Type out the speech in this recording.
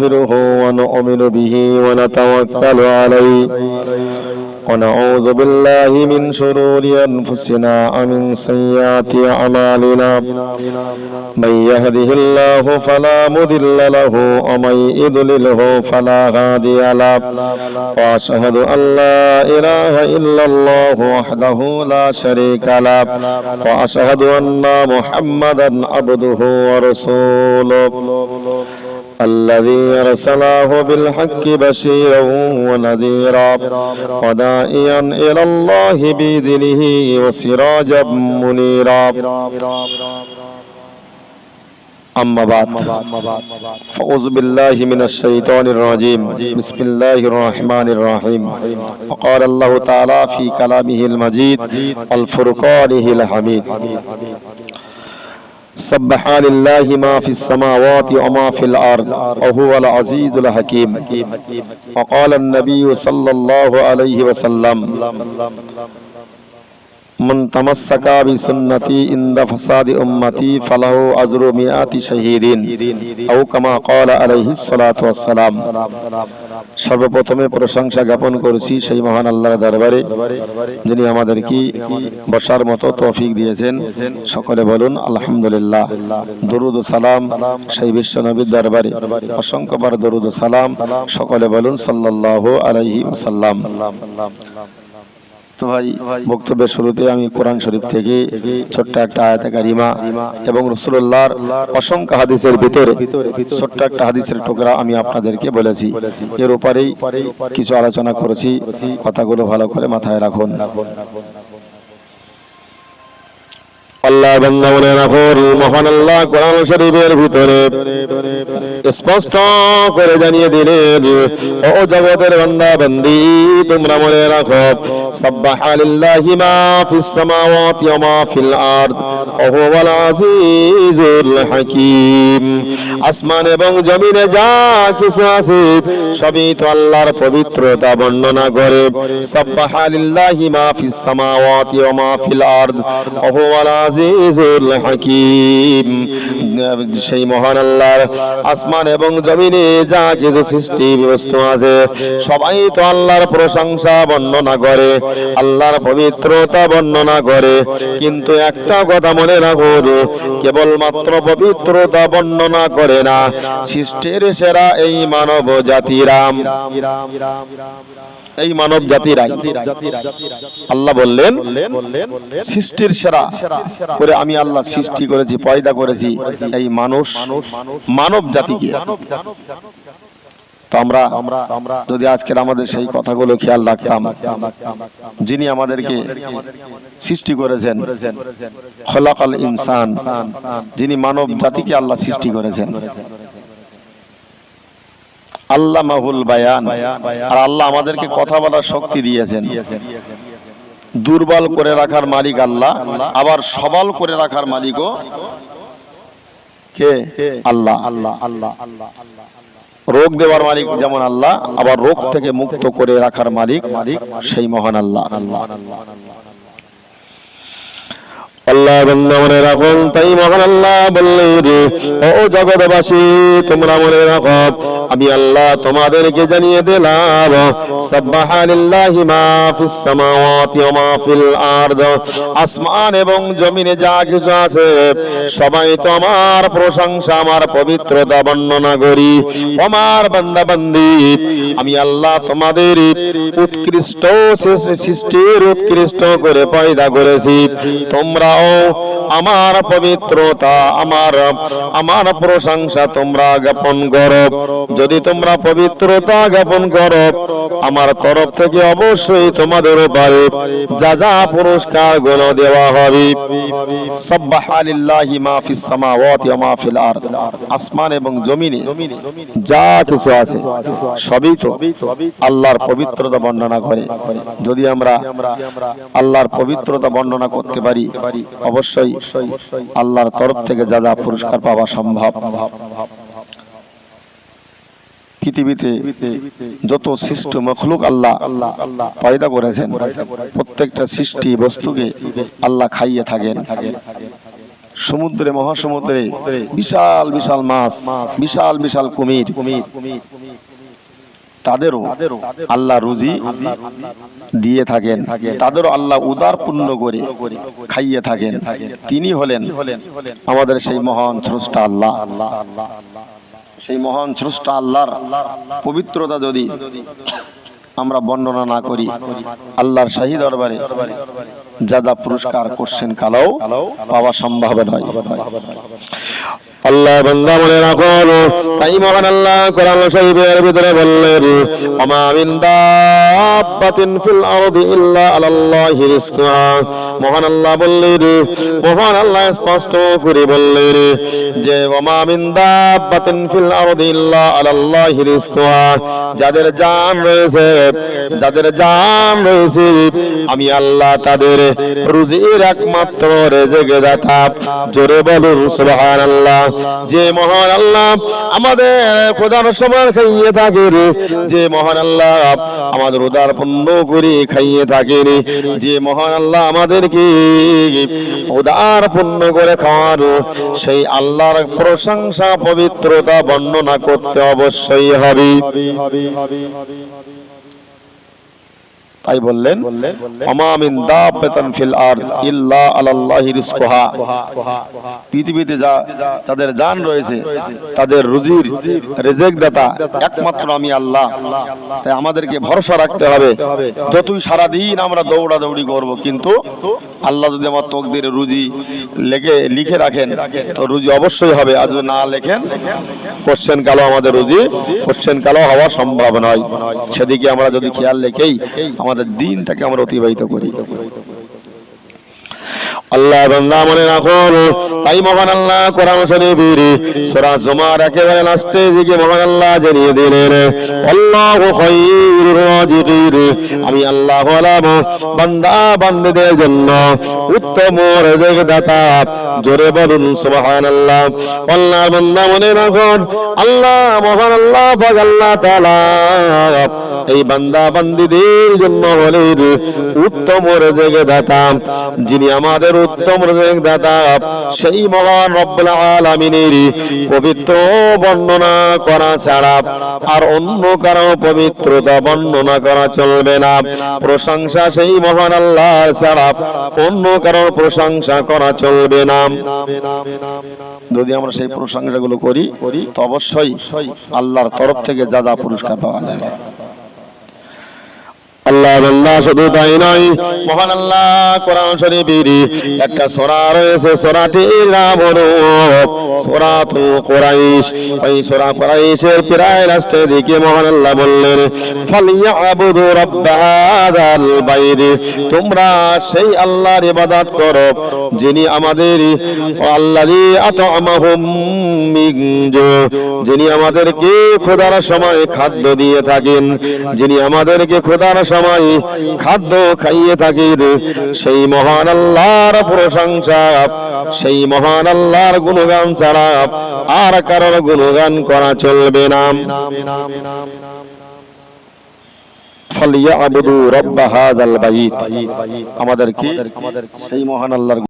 ونستغفره ونؤمن به ونتوكل عليه ونعوذ بالله من شرور أنفسنا ومن سيئات أعمالنا من يهده الله فلا مضل له ومن يضلله فلا هادي له وأشهد أن لا إله إلا الله وحده لا شريك له وأشهد أن محمدا عبده ورسوله الذي أرسله بالحق بشيرا ونذيرا وداعيا إلى الله بإذنه وسراجا منيرا أما بعد فأعوذ بالله من الشيطان الرجيم بسم الله الرحمن الرحيم وقال الله تعالى في كلامه المجيد والفرقانه الحميد سبح لله ما في السماوات وما في الأرض وهو العزيز الحكيم وقال النبي صلى الله عليه وسلم من تمسك بسنتي عند فساد أمتي فله أجر 100 شهيد أو كما قال عليه الصلاة والسلام সর্বপ্রথমে প্রশংসা জ্ঞাপন করছি সেই মহান আল্লাহর দরবারে যিনি আমাদেরকে বসার মতো তৌফিক দিয়েছেন। সকলে বলুন আলহামদুলিল্লাহ। দরুদ ও সালাম সেই বিশ্ব নবীর দরবারে অসংখ্যবার দরুদ ও সালাম। সকলে বলুন সাল্লাল্লাহু আলাইহি ওয়াসাল্লাম। তো ভাই, বক্তব্যের শুরুতে আমি কোরআন শরীফ থেকে ছোট্ট একটা আয়াতে কারিমা এবং রাসূলুল্লাহর অসংখ্য হাদিসের ভিতরে ছোট্ট একটা হাদিসের টুকরা আমি আপনাদেরকে বলেছি। এর উপরেই কিছু আলোচনা করেছি, কথাগুলো ভালো করে মাথায় রাখুন। আল্লাহ বান্দা মনে রাখুন, মহান আল্লাহ কোরআন শরীফের ভিতরে স্পষ্ট করে জানিয়ে দিলেন, ও জগতের বান্দা বান্দি, তোমরা মনে রাখো, সাব্বাহা লিল্লাহি মা ফিস সামাওয়াতি ওয়া মা ফিল আরদ ওয়া হুয়াল আজিজুল হাকীম। আসমান এবং জমিনে যা কিছু আছে সবই তো আল্লাহর পবিত্রতা বর্ণনা করে। সাব্বাহা লিল্লাহি মা ফিস সামাওয়াতি ওয়া মা ফিল আরদ ওয়া হুয়াল আজিজুল হাকীম। সেই মহান আল্লাহর আসমান এবং জমিনে যা কিছু সৃষ্টি বস্তু আছে সবাই তো আল্লাহর প্রশংসা বর্ণনা করে, আল্লাহর পবিত্রতা বর্ণনা করে। কিন্তু একটা কথা মনে রাখুন, কেবলমাত্র পবিত্রতা বর্ণনা করে না, সৃষ্টির সেরা এই মানব জাতিরাম, এই মানব জাতিরাই আল্লাহ বললেন সৃষ্টির সেরা করে আমি আল্লাহ সৃষ্টি করেছি, পয়দা করেছি এই মানুষ মানব জাতিকে। তো আমরা যদি আজকের আমাদের সেই কথাগুলো খেয়াল রাখতাম, যিনি আমাদেরকে সৃষ্টি করেছেন, খলাকাল ইনসান, যিনি মানব জাতিকে আল্লাহ সৃষ্টি করেছেন, আল্লামাহুল বায়ান, আর আল্লাহ আমাদেরকে কথা বলার শক্তি দিয়েছেন। দুর্বল করে রাখার মালিক আল্লাহ, আবার সবল করে রাখার মালিকও কে? আল্লাহ। রোগ দেওয়ার মালিক যেমন আল্লাহ, আবার রোগ থেকে মুক্ত করে রাখার মালিক সেই মহান আল্লাহ। আল্লাহ বান্দা মনে রাখুন, তাই মহান আল্লাহ বললেন, ও জগৎবাসী, তোমরা মনে রাখো, আমি আল্লাহ তোমাদেরকে জানিয়ে দিলাম, সাব্বাহা লিল্লাহি মা ফিস সামাওয়াতি ওয়া মা ফিল আরদ, আসমান এবং জমিনে যা কিছু আছে সবাই তো আমার প্রশংসা, আমার পবিত্রতা বর্ণনা করি। আমার বান্দা বান্দি, আমি আল্লাহ তোমাদের উৎকৃষ্ট সৃষ্টির উৎকৃষ্ট করে পয়দা করেছি। তোমরাও আমার পবিত্রতা, আমার প্রশংসা তোমরা জ্ঞাপন করো। যদি তোমরা পবিত্রতা জ্ঞাপন করো, আমার তরফ থেকে অবশ্যই তোমাদের উপরে যা যা পুরস্কার গুলো দেওয়া হবে। সাব্বাহা লিল্লাহি মা ফিস সামাওয়াতি ওয়া মা ফিল আরদ, আসমান এবং জমিনে যা কিছু আছে সবই তো আল্লাহর পবিত্রতা বর্ণনা করে। যদি আমরা আল্লাহর পবিত্রতা বর্ণনা করতে পারি, অবশ্যই আল্লাহর তরফ থেকে যা যা পুরস্কার পাওয়া সম্ভব। পৃথিবীতে যত সৃষ্ট মখলুক আল্লাহ পয়দা করেছেন, প্রত্যেকটা সৃষ্টি বস্তুকে আল্লাহ খাইয়ে থাকেন। সমুদ্রে মহাসমুদ্রে বিশাল বিশাল মাছ, বিশাল বিশাল কুমির, তাদেরও আল্লাহ রুজি দিয়ে থাকেন, তাদেরও আল্লাহ উদার পূর্ণ করে খাইয়ে থাকেন। তিনি হলেন আমাদের সেই মহান স্রষ্টা আল্লাহ। সেই মহান স্রষ্টা আল্লাহর পবিত্রতা যদি আমরা বর্ণনা না করি, আল্লাহর শাহী দরবারে যা যা পুরস্কার কোশ্চেন কালেও পাওয়া সম্ভব নয়। আল্লাহ বান্দা মনে রাখো, তাই মহান আল্লাহ কোরআন শরীফের ভিতরে বললেন, ওমা মিন দাব্বাতিন ফিল আরদি ইল্লা আলাল্লাহি রিজকুহা। মহান আল্লাহ বললেন, মহান আল্লাহ স্পষ্ট করে বললেন যে ওমা মিন দাব্বাতিন ফিল আরদি ইল্লা আলাল্লাহি রিজকুহা। যাদের জান রয়েছে, যাদের জান রয়েছে, আমি আল্লাহ তাদের রুজির একমাত্র রেজেক দাতা। জোরে বলুন সুবহানাল্লাহ। যে মহান আল্লাহ আমাদের খোদার সমান খাইয়ে থাকেন, যে মহান আল্লাহ আমাদের উদার পূর্ণ করে খাইয়ে থাকেন, যে মহান আল্লাহ আমাদেরকে উদার পূর্ণ করে খাওয়ানো, সেই আল্লাহর প্রশংসা পবিত্রতা বর্ণনা করতে অবশ্যই হবে। তাই বললেন, ওমা মিন দাব্বাতিন ফিল আরদ ইল্লা আলাল্লাহি রিজকুহা। পৃথিবীতে যাদের জান রয়েছে, তাদের রুজির রিজিক দাতা একমাত্র আমি আল্লাহ। তাই আমাদেরকে ভরসা রাখতে হবে। যতই সারা দিন আমরা দৌড়াদৌড়ি করব, কিন্তু আল্লাহ যদি আমার তকদিরে রুজি লিখে রাখেন, তো রুজি অবশ্যই হবে। আর যদি না লেখেন, কোশ্চেন কালো আমাদের রুজি কোশ্চেন কালো হওয়া সম্ভব নয়। সেদিকে আমরা যদি খেয়াল রেখেই আমাদের দিনটাকে আমরা অতিবাহিত করি। আল্লাহ বান্দা মনে রাখো, তাই মহান আল্লাহ কোরআন শরীফের সূরা জুমার একেবারে লাস্টে দিকে মহান আল্লাহ জানিয়ে দিলেন, আল্লাহু খায়রুর রাজিকিন। আমি আল্লাহ হলাম বান্দা বান্দীদের জন্য উত্তম রিজিক দাতা। জোরে বলুন সুবহানাল্লাহ। আল্লাহ বান্দা মনে রাখো, আল্লাহ মহান আল্লাহ পাক আল্লাহ তাআলা এই বান্দা বান্দীদের জন্য হলেন উত্তম রিজিক দাতা। যিনি আমাদের উত্তম রিজিক দাতা, সেই মহান রব্বুল আলামিনের পবিত্র বর্ণনা করা ছাড়া আর অন্য কারো পবিত্রতা বর্ণনা করা চলবে না। প্রশংসা সেই মহান আল্লাহর ছাড়া অন্য কারো প্রশংসা করা চলবে না। যদি আমরা সেই প্রশংসাগুলো করি, তো অবশ্যই আল্লাহর তরফ থেকে যা যা পুরস্কার পাওয়া যাবে। আল্লাহ বান্দা শুধু তাই নয়, মহান আল্লাহ কোরআন শরীফের একটা সূরা রয়েছে, সূরাটির নাম হলো সূরাতুল কুরাইশ। এই সূরা কুরাইশের প্রায় লাস্টের দিকে মহান আল্লাহ বললেন, ফালিয়াবুদু রাব্ব হাযাল বাইত। তোমরা সেই আল্লাহর ইবাদত করো যিনি আমাদের আল্লাযী আত'আমাহুম মিন জু, যিনি আমাদেরকে ক্ষুধার সময় খাদ্য দিয়ে থাকেন, যিনি আমাদেরকে ক্ষুধার সময় খাদ্য খাইয়ে থাকেন। সেই মহান আল্লাহর প্রশংসা, সেই মহান আল্লাহর গুণগান ছাড়া আর কারোর গুণগান করা চলবে না। ফালিয়াবুদু রাব্ব হাযাল বাইত। আমাদেরকে সেই মহান আল্লাহর